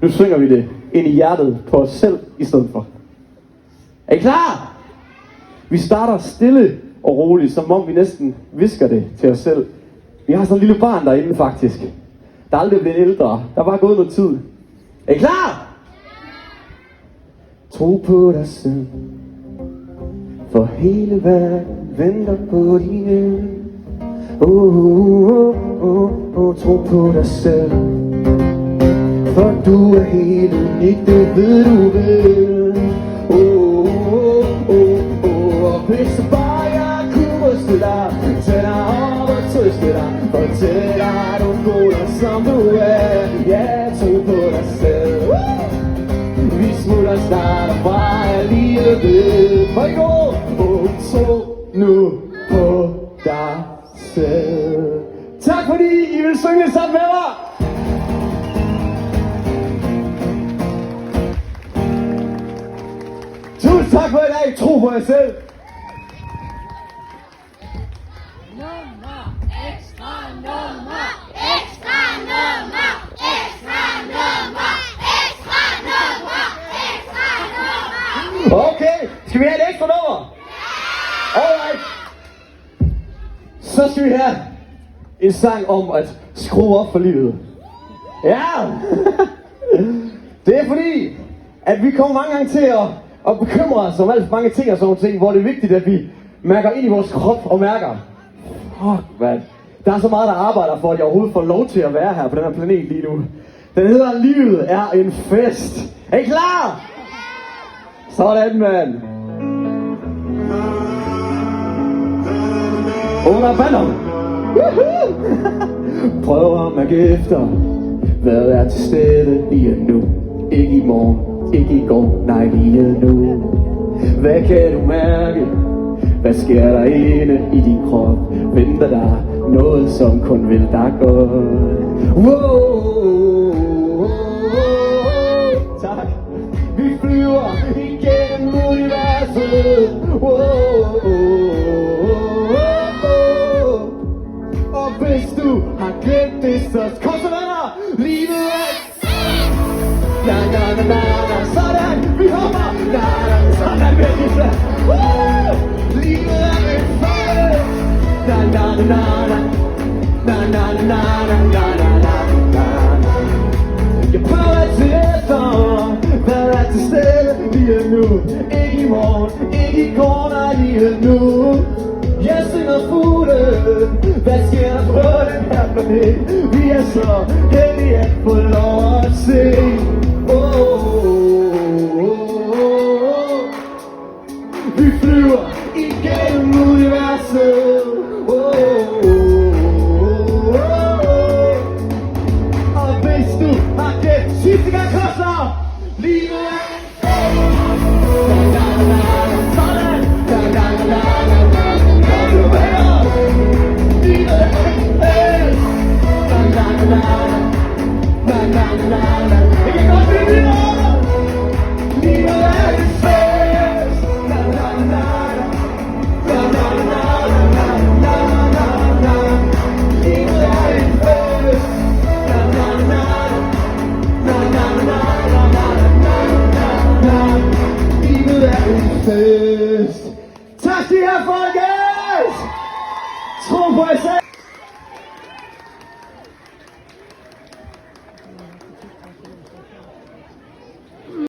Nu synger vi det ind i hjertet på os selv i stedet for. Er I klar? Vi starter stille og roligt, som om vi næsten visker det til os selv. Vi har sådan en lille barn derinde faktisk. Der er aldrig blevet ældre. Der er bare gået noget tid. Er I klar? Tro på dig selv. For hele verden venter på din hjælp. Tro på dig selv. For du er helt unik, det ved du vel. Og hvis bare jeg kunne ryste dig, tag dig op og trøste dig, fortæl dig, du er god som du er. Ja, tro på dig selv. Vi smutter snart og fra alligevel. For i går, tro nu på dig selv. Tak fordi I vil synge sammen med mig. Tusind tak for i dag. Tro på jer selv. Nummer, ekstra nummer, ekstra nummer, ekstra nummer, ekstra nummer, ekstra nummer. Okay, skal vi have et ekstra nummer? Alright. Så skal vi have en sang om at skrue op for livet. Ja! Det er fordi, at vi kommer mange gange til at bekymre os om alt for mange ting og sådan nogle ting, hvor det er vigtigt, at vi mærker ind i vores krop og mærker, fuck man, der er så meget, der arbejder for, at jeg overhovedet får lov til at være her på den her planet lige nu. Den hedder, livet er en fest. Er I klar? Sådan, mand. Under banner. Prøv at mærke efter, hvad er til stede lige nu. Ikke i morgen, ikke i går, nej lige nu. Hvad kan du mærke? Hvad sker der inde i din krop? Venter der noget, som kun vil dig godt? Wow. Tak. Vi flyver igennem universet. Og hvis du har glemt det, så kom så venner. Livet er na na na na na. Sådan, vi hopper. Na na, sådan virkelig svært. Livet er en fest. Na na na na. Na na na na na na na. Jeg prøver at se efter, hvad er til stede lige nu. Ikke i morgen, ikke i går, nej lige nu. Jeg synger fugle, hvad sker der på den her planet? Vi er så heldige at få lov at se. Vi flyver igennem universet. Og hvis du har det sidste gang koster, livet er en fest. Sådan. Livet er en fest. Jeg kan godt lide det. Livet er en fest. Livet er en fest. Livet er en fest. Tak skal I have, folkens! Tro på jer selv!